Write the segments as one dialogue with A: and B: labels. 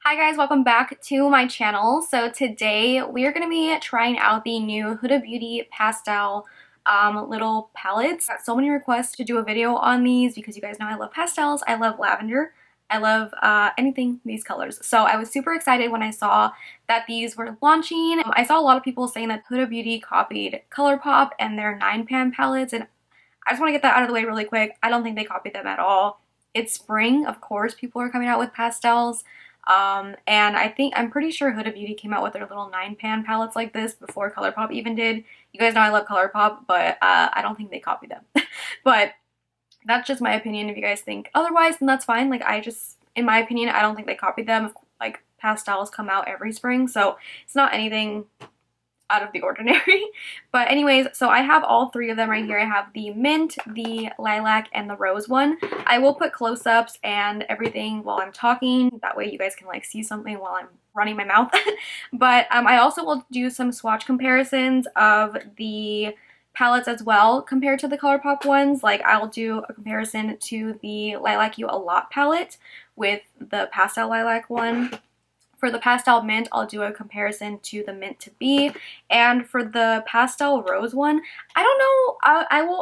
A: Hi guys, welcome back to my channel. So today we are going to be trying out the new Huda Beauty Pastel little palettes. Got so many requests to do a video on these because you guys know I love pastels, I love lavender, I love anything these colors. So I was super excited when I saw that these were launching. I saw a lot of people saying that Huda Beauty copied ColourPop and their 9-pan palettes, and I just want to get that out of the way really quick. I don't think they copied them at all. It's spring, of course people are coming out with pastels. And I'm pretty sure Huda Beauty came out with their little 9-pan palettes like this before ColourPop even did. You guys know I love ColourPop, but I don't think they copied them. But that's just my opinion. If you guys think otherwise, then that's fine. Like, in my opinion, I don't think they copied them. Like, pastels come out every spring, so it's not anything out of the ordinary. But anyways, so I have all three of them right here. I have the mint, the lilac, and the rose one. I will put close-ups and everything while I'm talking. That way you guys can like see something while I'm running my mouth. But I also will do some swatch comparisons of the palettes as well compared to the ColourPop ones. Like, I'll do a comparison to the Lilac You A Lot palette with the pastel lilac one. For the pastel mint, I'll do a comparison to the mint to be, and for the pastel rose one, I don't know.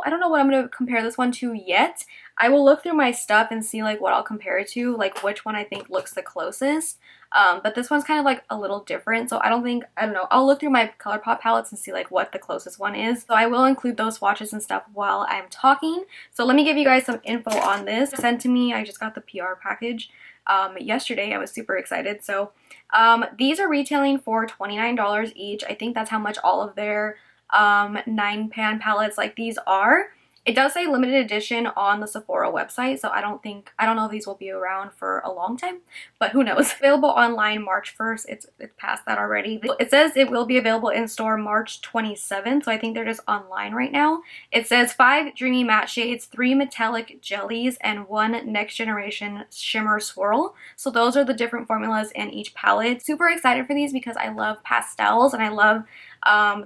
A: I don't know what I'm gonna compare this one to yet. I will look through my stuff and see like what I'll compare it to, like which one I think looks the closest. But this one's kind of like a little different, so I don't know. I'll look through my ColourPop palettes and see like what the closest one is. So I will include those swatches and stuff while I'm talking. So let me give you guys some info on this. Sent to me. I just got the PR package yesterday. I was super excited. So these are retailing for $29 each. I think that's how much all of their 9-pan palettes like these are. It does say limited edition on the Sephora website, so I don't know if these will be around for a long time, but who knows. Available online March 1st. It's past that already. It says it will be available in store March 27th, so I think they're just online right now. It says 5 dreamy matte shades, 3 metallic jellies, and 1 next generation shimmer swirl. So those are the different formulas in each palette. Super excited for these because I love pastels and I love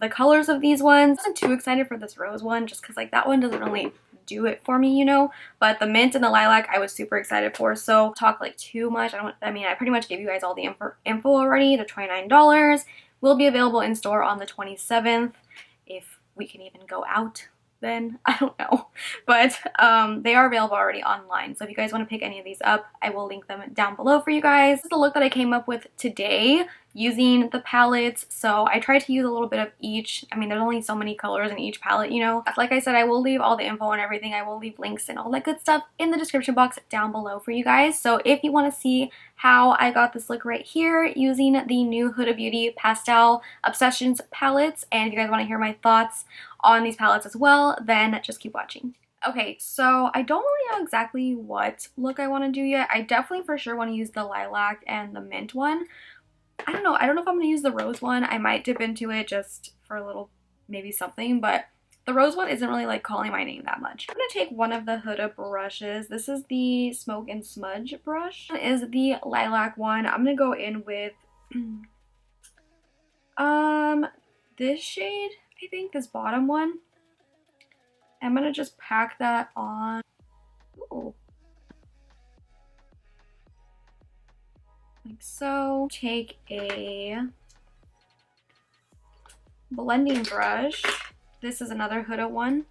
A: the colors of these ones. I wasn't too excited for this rose one just because like that one doesn't really do it for me, you know, but the mint and the lilac I was super excited for. So talk like too much. I pretty much gave you guys all the info already. The $29 will be available in store on the 27th. If we can even go out then, I don't know, but they are available already online. So if you guys want to pick any of these up, I will link them down below for you guys. This is the look that I came up with today using the palettes. So I tried to use a little bit of each. I mean, there's only so many colors in each palette, you know. Like I said, I will leave all the info and everything. I will leave links and all that good stuff in the description box down below for you guys. So if you want to see how I got this look right here using the new Huda Beauty Pastel Obsessions palettes, and if you guys want to hear my thoughts on these palettes as well, then just keep watching. Okay, so I don't really know exactly what look I want to do yet. I definitely for sure want to use the lilac and the mint one. I don't know if I'm going to use the rose one. I might dip into it just for a little, maybe something, but the rose one isn't really like calling my name that much. I'm going to take one of the Huda brushes. This is the Smoke and Smudge brush. This is the lilac one. I'm going to go in with this shade, I think, this bottom one. I'm going to just pack that on. Ooh. Like so. Take a blending brush. This is another Huda one.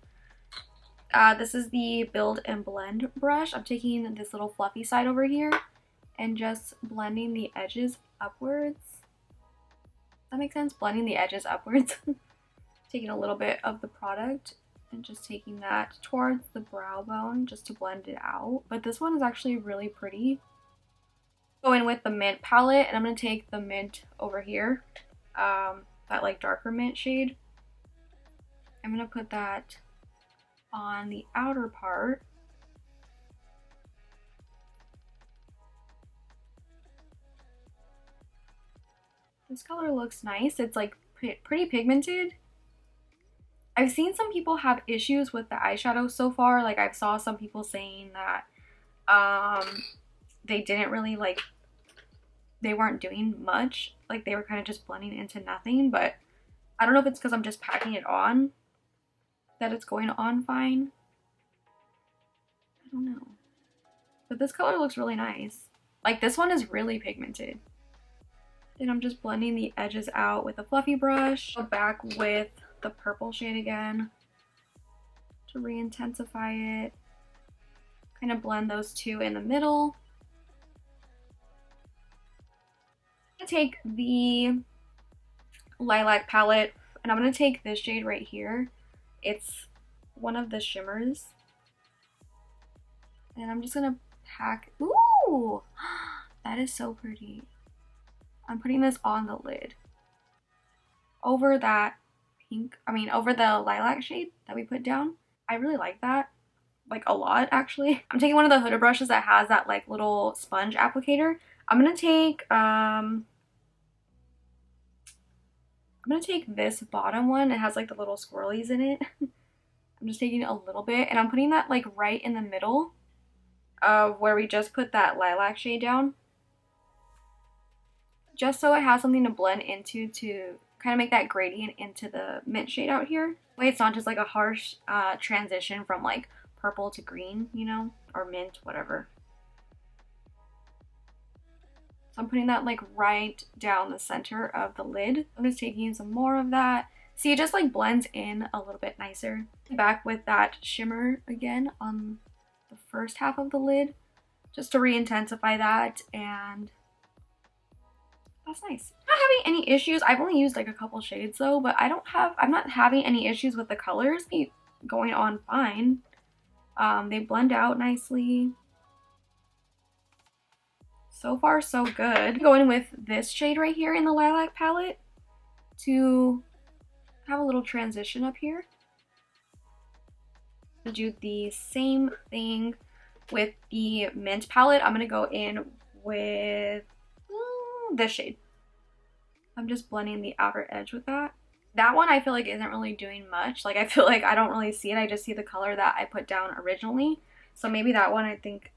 A: This is the Build and Blend brush. I'm taking this little fluffy side over here and just blending the edges upwards. Does that make sense? Blending the edges upwards. Taking a little bit of the product and just taking that towards the brow bone just to blend it out. But this one is actually really pretty. Go in with the mint palette, and I'm going to take the mint over here, that like darker mint shade. I'm going to put that on the outer part. This color looks nice. It's like pretty pigmented. I've seen some people have issues with the eyeshadow so far. Like, I've saw some people saying that they didn't really like, they weren't doing much. Like, they were kind of just blending into nothing. But I don't know if it's because I'm just packing it on that it's going on fine. I don't know. But this color looks really nice. Like, this one is really pigmented. Then I'm just blending the edges out with a fluffy brush. Go back with the purple shade again to re-intensify it. Kind of blend those two in the middle. I'm gonna take the lilac palette and I'm gonna take this shade right here. It's one of the shimmers. And I'm just gonna pack, ooh, that is so pretty. I'm putting this on the lid. Over that pink, over the lilac shade that we put down. I really like that, like a lot actually. I'm taking one of the Huda brushes that has that like little sponge applicator. I'm gonna take this bottom one. It has like the little swirlies in it. I'm just taking a little bit and I'm putting that like right in the middle of where we just put that lilac shade down. Just so it has something to blend into to kind of make that gradient into the mint shade out here. That way it's not just like a harsh transition from like purple to green, you know, or mint, whatever. So I'm putting that like right down the center of the lid. I'm just taking some more of that. See, it just like blends in a little bit nicer. Back with that shimmer again on the first half of the lid, just to re-intensify that, and that's nice. I'm not having any issues. I've only used like a couple shades though, but I'm not having any issues with the colors. Going on fine. They blend out nicely. So far so good. Going with this shade right here in the lilac palette to have a little transition up here. To do the same thing with the mint palette. I'm gonna go in with this shade. I'm just blending the outer edge with that. That one I feel like isn't really doing much. Like I feel like I don't really see it. I just see the color that I put down originally. So maybe that one, I think,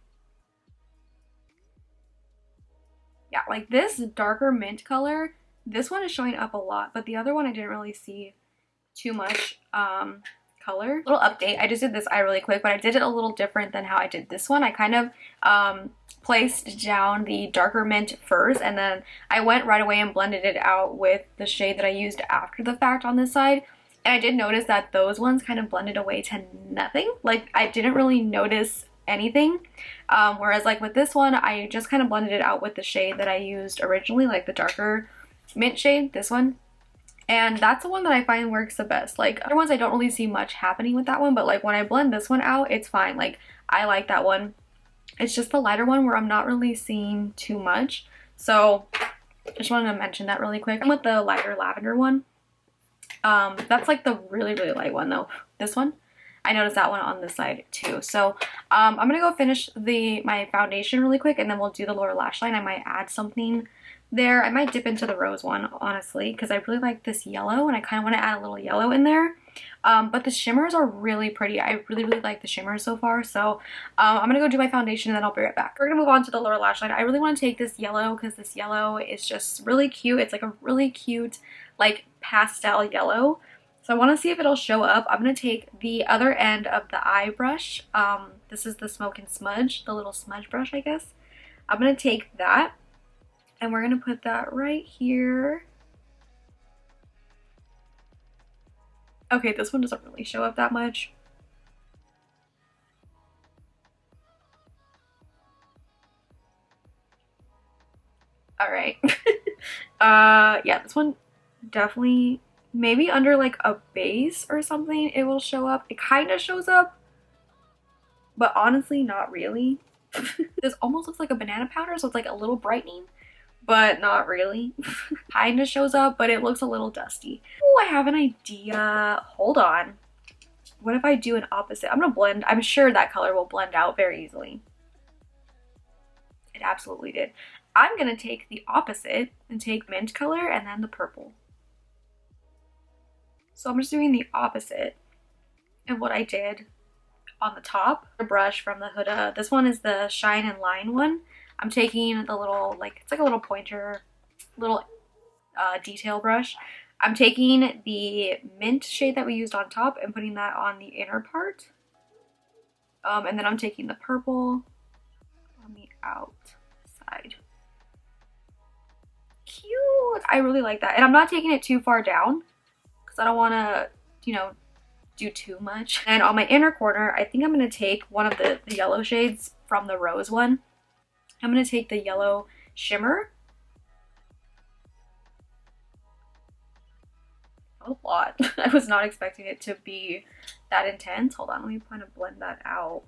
A: yeah, like this darker mint color, this one is showing up a lot, but the other one I didn't really see too much color. Little update, I just did this eye really quick, but I did it a little different than how I did this one. I kind of placed down the darker mint first, and then I went right away and blended it out with the shade that I used after the fact on this side. And I did notice that those ones kind of blended away to nothing. Like I didn't really notice anything, whereas like with this one I just kind of blended it out with the shade that I used originally, like the darker mint shade, this one. And that's the one that I find works the best. Like other ones I don't really see much happening with that one, but like when I blend this one out, it's fine. Like I like that one. It's just the lighter one where I'm not really seeing too much. So I just wanted to mention that really quick. I'm with the lighter lavender one. That's like the really light one though. This one, I noticed that one on this side too. So I'm gonna go finish my foundation really quick, and then we'll do the lower lash line. I might add something there. I might dip into the rose one, honestly, because I really like this yellow and I kind of want to add a little yellow in there. But the shimmers are really pretty. I really like the shimmers so far. So I'm gonna go do my foundation and then I'll be right back. We're gonna move on to the lower lash line. I really want to take this yellow because this yellow is just really cute. It's like a really cute like pastel yellow. So I want to see if it'll show up. I'm going to take the other end of the eye brush. This is the Smoke and Smudge, the little smudge brush, I guess. I'm going to take that and we're going to put that right here. Okay, this one doesn't really show up that much. All right. Yeah, this one definitely, maybe under like a base or something it will show up. It kind of shows up, but honestly not really. This almost looks like a banana powder, so it's like a little brightening, but not really. Kind of shows up, but it looks a little dusty. Oh, I have an idea. Hold on. What if I do an opposite? I'm gonna blend. I'm sure that color will blend out very easily. It absolutely did. I'm gonna take the opposite and take mint color and then the purple. So I'm just doing the opposite of what I did on the top. The brush from the Huda. This one is the Shine and Line one. I'm taking the little, like, it's like a little pointer, little detail brush. I'm taking the mint shade that we used on top and putting that on the inner part. And then I'm taking the purple on the outside. Cute! I really like that. And I'm not taking it too far down because I don't want to, you know, do too much. And on my inner corner, I think I'm going to take one of the yellow shades from the rose one. I'm going to take the yellow shimmer. A lot. I was not expecting it to be that intense. Hold on, let me kind of blend that out.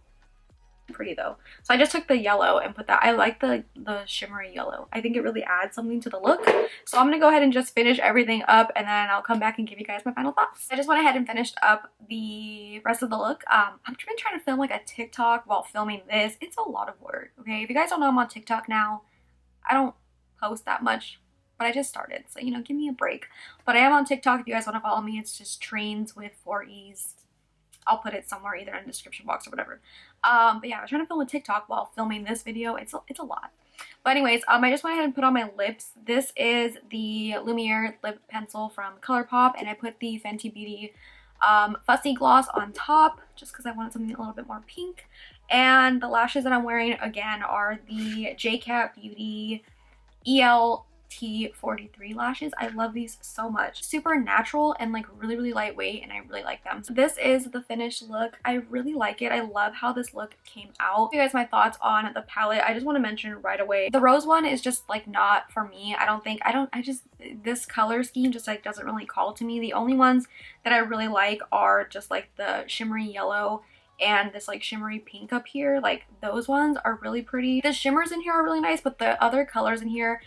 A: Pretty though. So I just took the yellow and put that. I like the shimmery yellow. I think it really adds something to the look. So I'm gonna go ahead and just finish everything up, and then I'll come back and give you guys my final thoughts. I just went ahead and finished up the rest of the look. I've been trying to film like a TikTok while filming this. It's a lot of work, okay? If you guys don't know, I'm on TikTok now. I don't post that much, but I just started, so, you know, give me a break. But I am on TikTok if you guys want to follow me. It's just TREENZ with 4 E's. I'll put it somewhere, either in the description box or whatever. But yeah, I was trying to film a TikTok while filming this video. It's a lot. But anyways, I just went ahead and put on my lips. This is the Lumiere lip pencil from ColourPop, and I put the Fenty Beauty Fussy Gloss on top just because I wanted something a little bit more pink. And the lashes that I'm wearing, again, are the JCat Beauty ELT43 lashes. I love these so much. Super natural and like really lightweight, and I really like them. So this is the finished look. I really like it. I love how this look came out. You guys, my thoughts on the palette. I just want to mention right away, the rose one is just like not for me. This color scheme just like doesn't really call to me. The only ones that I really like are just like the shimmery yellow and this like shimmery pink up here. Like those ones are really pretty. The shimmers in here are really nice, but the other colors in here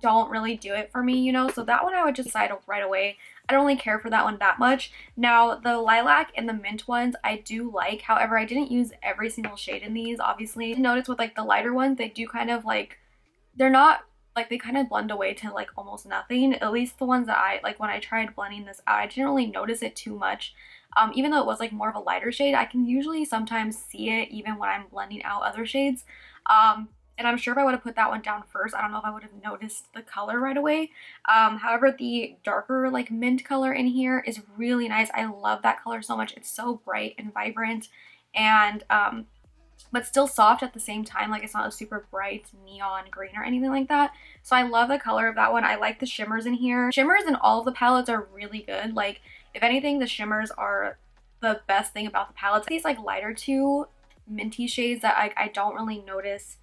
A: don't really do it for me, you know. So that one I would just decide right away. I don't really care for that one that much. Now the lilac and the mint ones I do like. However, I didn't use every single shade in these, obviously. Notice with like the lighter ones, they do kind of like, they're not like, they kind of blend away to like almost nothing. At least the ones that I like, when I tried blending this out, I didn't really notice it too much. Even though it was like more of a lighter shade, I can usually sometimes see it even when I'm blending out other shades. And I'm sure if I would have put that one down first, I don't know if I would have noticed the color right away. However, the darker like mint color in here is really nice. I love that color so much. It's so bright and vibrant, and but still soft at the same time. Like, it's not a super bright neon green or anything like that. So I love the color of that one. I like the shimmers in here. Shimmers in all of the palettes are really good. Like, if anything, the shimmers are the best thing about the palettes. These like lighter two minty shades that I don't really notice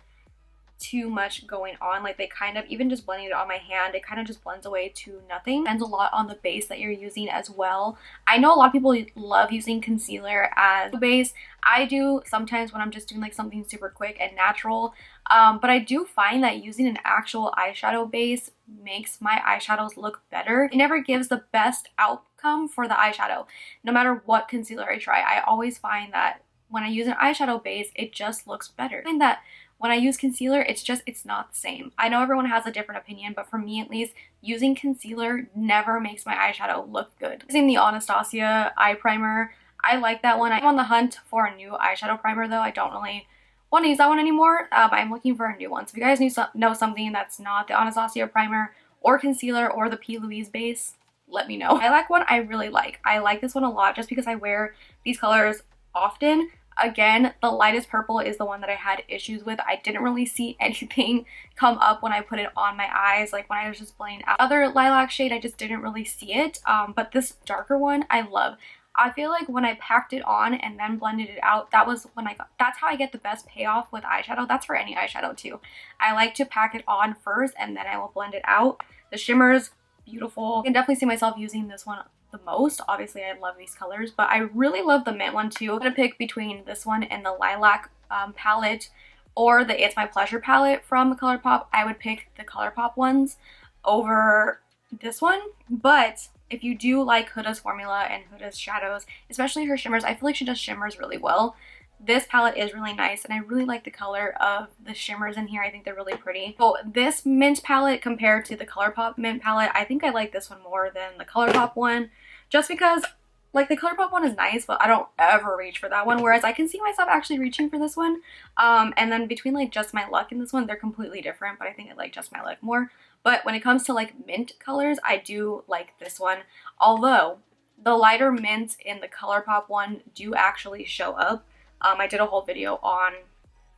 A: too much going on. Like, they kind of, even just blending it on my hand, it kind of just blends away to nothing. Depends a lot on the base that you're using as well. I know a lot of people love using concealer as a base. I do sometimes when I'm just doing like something super quick and natural, but I do find that using an actual eyeshadow base makes my eyeshadows look better. It never gives the best outcome for the eyeshadow, no matter what concealer I try. I always find that when I use an eyeshadow base, it just looks better. I find that when I use concealer, it's not the same. I know everyone has a different opinion, but for me at least, using concealer never makes my eyeshadow look good. Using the Anastasia eye primer, I like that one. I'm on the hunt for a new eyeshadow primer though. I don't really want to use that one anymore, but I'm looking for a new one. So if you guys know something that's not the Anastasia primer or concealer or the P. Louise base, let me know. Lilac one I really like. I like this one a lot just because I wear these colors often. Again, the lightest purple is the one that I had issues with. I didn't really see anything come up when I put it on my eyes, like when I was just blending out. Other lilac shade, I just didn't really see it, but this darker one I love. I feel like when I packed it on and then blended it out, that's how I get the best payoff with eyeshadow. That's for any eyeshadow too. I like to pack it on first and then I will blend it out. The shimmers, beautiful. I can definitely see myself using this one the most. Obviously, I love these colors, but I really love the mint one too. I'm gonna pick between this one and the lilac palette, or the It's My Pleasure palette from ColourPop. I would pick the ColourPop ones over this one, but if you do like Huda's formula and Huda's shadows, especially her shimmers, I feel like she does shimmers really well. This palette is really nice, and I really like the color of the shimmers in here. I think they're really pretty. So this mint palette compared to the ColourPop mint palette, I think I like this one more than the ColourPop one, just because like the ColourPop one is nice, but I don't ever reach for that one, whereas I can see myself actually reaching for this one. And then between like Just My Luck and this one, they're completely different, but I think I like Just My Luck more. But when it comes to like mint colors, I do like this one, although the lighter mints in the ColourPop one do actually show up. I did a whole video on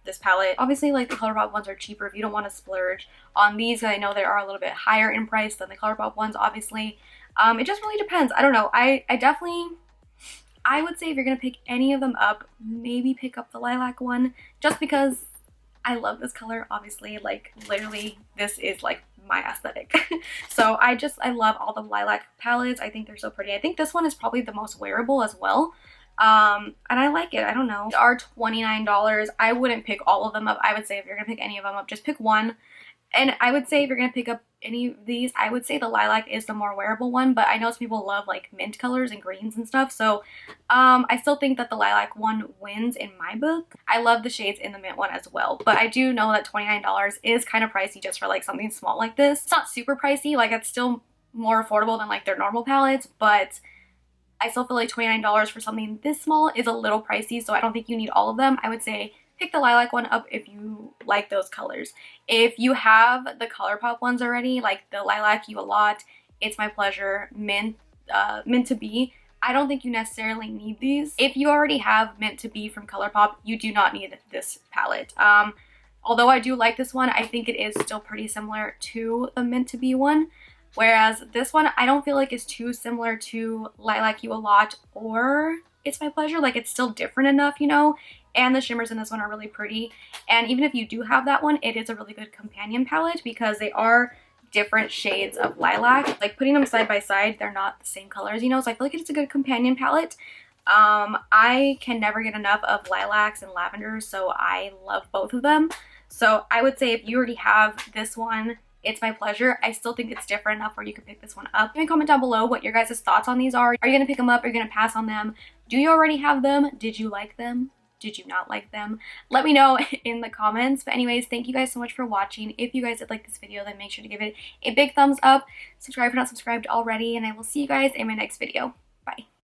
A: this palette. Obviously, like, the ColourPop ones are cheaper if you don't want to splurge on these. I know they are a little bit higher in price than the ColourPop ones, obviously. It just really depends. I don't know. I would say if you're gonna pick any of them up, maybe pick up the lilac one, just because I love this color. Obviously, like, literally this is like my aesthetic. So I love all the lilac palettes. I think they're so pretty. I think this one is probably the most wearable as well. And I like it. I don't know. They are $29. I wouldn't pick all of them up. I would say if you're gonna pick any of them up, just pick one. And I would say if you're gonna pick up any of these, I would say the lilac is the more wearable one, but I know some people love like mint colors and greens and stuff, so I still think that the lilac one wins in my book. I love the shades in the mint one as well, but I do know that $29 is kind of pricey just for like something small like this. It's not super pricey, like it's still more affordable than like their normal palettes, but I still feel like $29 for something this small is a little pricey, so I don't think you need all of them. I would say pick the lilac one up if you like those colors. If you have the ColourPop ones already, like the Lilac You A Lot, It's My Pleasure, Mint to Be, I don't think you necessarily need these. If you already have Mint to Be from ColourPop, you do not need this palette. Although I do like this one, I think it is still pretty similar to the Mint to Be one. Whereas this one, I don't feel like is too similar to Lilac You A Lot or It's My Pleasure. Like, it's still different enough, you know? And the shimmers in this one are really pretty. And even if you do have that one, it is a really good companion palette because they are different shades of lilac. Like, putting them side by side, they're not the same colors, you know? So I feel like it's a good companion palette. I can never get enough of lilacs and lavenders, so I love both of them. So I would say if you already have this one, It's My Pleasure, I still think it's different enough where you can pick this one up. Leave me a comment down below what your guys' thoughts on these are. Are you going to pick them up? Are you going to pass on them? Do you already have them? Did you like them? Did you not like them? Let me know in the comments. But anyways, thank you guys so much for watching. If you guys did like this video, then make sure to give it a big thumbs up. Subscribe if you're not subscribed already. And I will see you guys in my next video. Bye.